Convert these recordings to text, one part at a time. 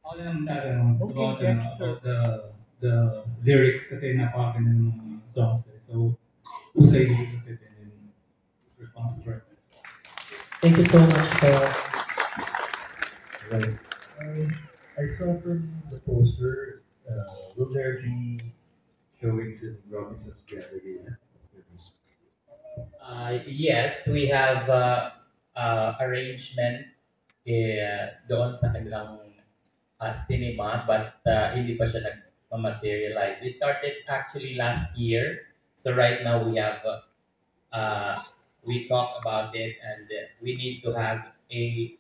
Ako na naman talaga no, Okay, about Dexter. the lyrics kasi napakaganda ng mga songs eh. So, Usay dito kasi and who's responsible for it. Thank you so much, Phil. Right. I saw from the poster, will there be showings in Robinson's Gallery? Yes, we have arrangement doon sa kanilang cinema but hindi pa siya nag-materialize. We started actually last year. So right now uh, we talked about this and we need to have a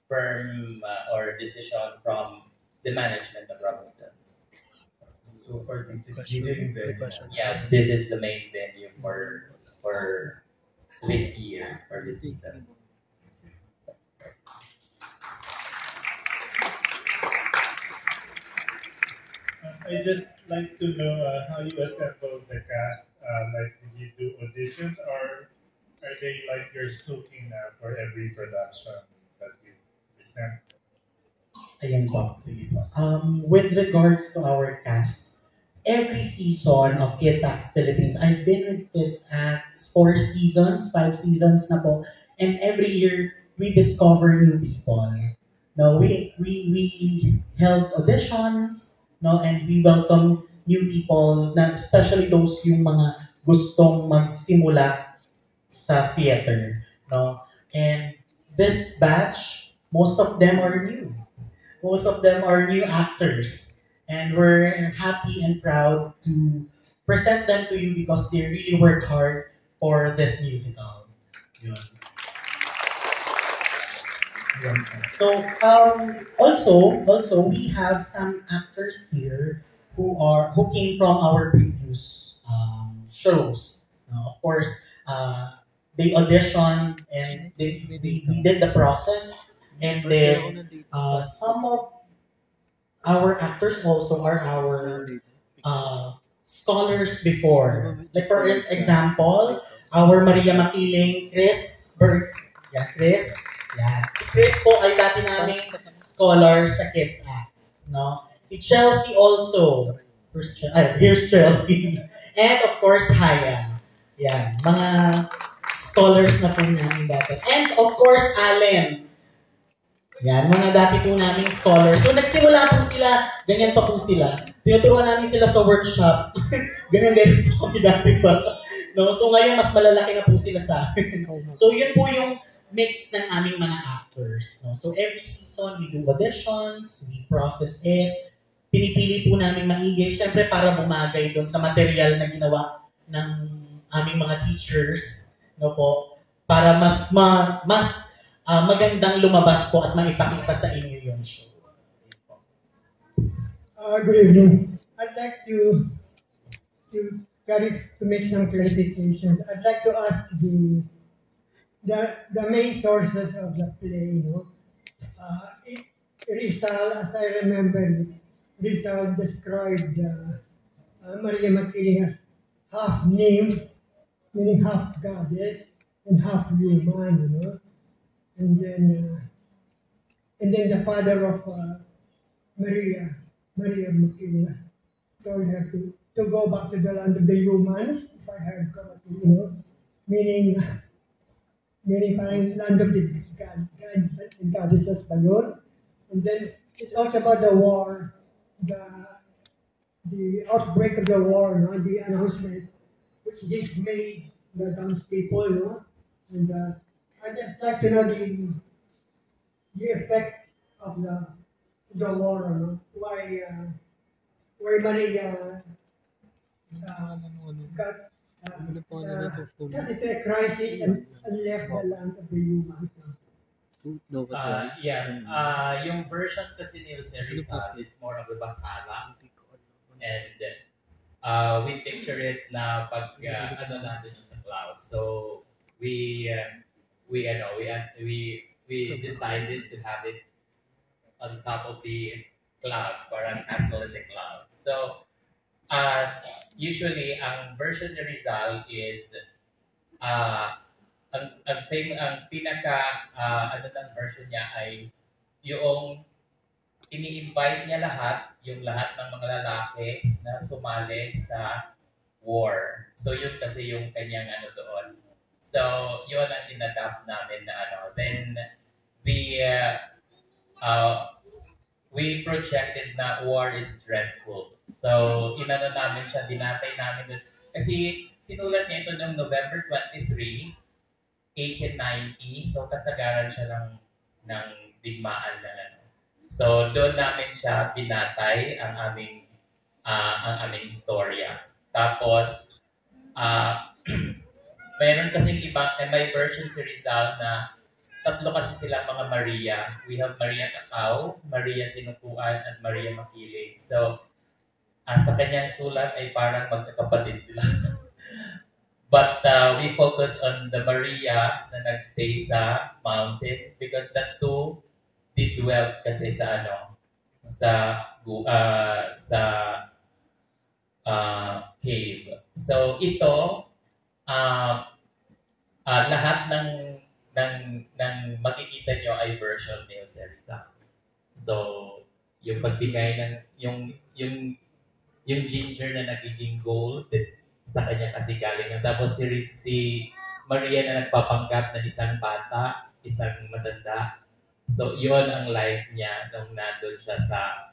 firm or decision from the management of Robinsons. So far, dito Question. yung May venue. question. Yes, this is the main venue for this year, for this season. I just like to know how you assemble the cast. Like, did you do auditions, or are they like you're soaking for every production that you present? Ayan po, sige po. With regards to our cast, every season of Kids Acts Philippines, I've been with Kids Acts 4 seasons, 5 seasons na po, and every year we discover new people. No, we held auditions, no, and we welcome new people, na especially those yung mga gustong magsimula sa theater, no, and this batch, most of them are new. Most of them are new actors. And we're happy and proud to present them to you because they really work hard for this musical. Yun. Yun. So also we have some actors here who came from our previous shows. Of course, they auditioned and we did the process, and then some of our actors also are our scholars before. Like for example, our Maria Makiling, yeah, Chris. Yeah. Si Chris po ay dati naming scholar sa Kids Acts, no? Si Chelsea also. Here's Chelsea. And of course, Haya. Yan, mga scholars na po namin dati. And of course, Allen. Yan, mga dati po naming scholars. So nagsimula po sila, ganyan pa po sila. Tinuturuan namin sila sa workshop. Ganyan po kami dati pa. No? So ngayon, mas malalaki na po sila sa amin. So yun po yung mix ng aming mga actors. No? So every season, we do auditions, we process it, pinipili po namin maigi, syempre para bumagay doon sa material na ginawa ng aming mga teachers, no po, para magandang lumabas po at maipakita sa inyo yung show. Good evening. I'd like to make some clarifications. I'd like to ask the main sources of the play. Rizal, as I remember, Rizal described Maria Makiling as half nymph, meaning half goddess and half human. And then the father of Maria, Maria Makiling, told her to go back to the land of the humans, if I heard correctly, meaning parang land of the gods and goddesses pa yun. And then it's also about the war, the outbreak of the war, no? The announcement, which dismayed the townspeople, no? And I just like to know the effect of the war, no? Why Maria got got into a crisis and left the land of the humans. No? Yes, yung version kasi ni Jose Rizal, it's more of the Bacala. And we picture it na pag ano nandun siya sa cloud. So we ano we decided to have it on top of the clouds, parang castle in the clouds. So usually ang version ni Rizal is ang pinaka ano ng version niya ay yung ini-invite niya lahat ng mga lalaki na sumali sa war. So yun kasi yung kanyang ano doon. So yun ang inadapt namin na ano. Then we projected na war is dreadful. So inano namin siya, dinatay namin doon. Kasi sinulat niya ito noong November 23, 1890. So kasagaran siya ng digmaan na ano. So doon namin siya binatay ang aming storya. Tapos mayroon kasing iba, may version si Rizal na tatlo kasi silang mga Maria. We have Maria Cacao, Maria Sinukuan, at Maria Makiling. So sa kanyang sulat ay parang magkakapatid sila. But we focus on the Maria na nagstay sa mountain because the two did dwell kasi sa cave. So ito lahat ng makikita nyo ay version ni Jose Rizal. So yung pagbigay ng yung ginger na nagiging gold sa kanya kasi galing yan. Tapos si Maria na nagpapanggap ng isang bata, isang matanda. So, yun ang life niya nung nandun siya sa,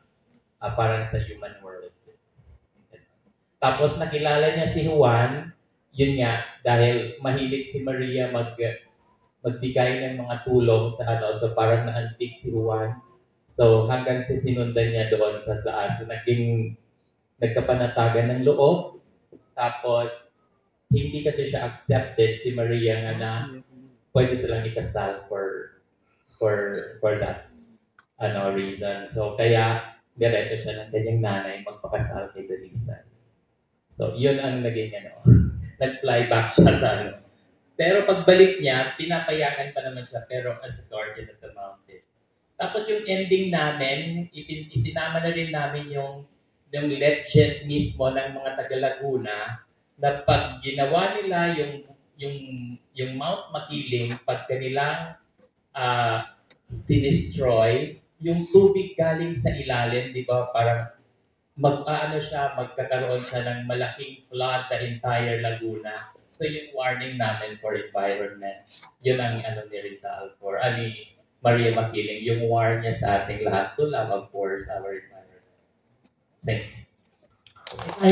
parang sa human world. Tapos, nakilala niya si Juan, yun nga, dahil mahilig si Maria magbigay ng mga tulong sa ano, so parang naantig si Juan. So, hanggang sinundan niya doon sa taas, so, nagkapanatagan ng loob. Tapos, hindi kasi siya accepted si Maria nga na pwede silang ikasal for that reason. So, kaya diretso siya ng kanyang nanay magpakasal kay Dalisay. So, yun ang naging nag-fly back siya sa ano. Pero pagbalik niya, pinapayagan pa naman siya pero as a guardian of the mountain. Tapos yung ending namin, isinama na rin namin yung legend mismo ng mga taga-Laguna na pag ginawa nila yung Mount Makiling, pag kanilang dinestroy, yung tubig galing sa ilalim, di ba, parang magkakaroon siya ng malaking flood the entire Laguna. So yung warning namin for environment, yun ang ni Rizal ni Maria Makiling, yung warn niya sa ating lahat to love, of course, our environment. Thank you.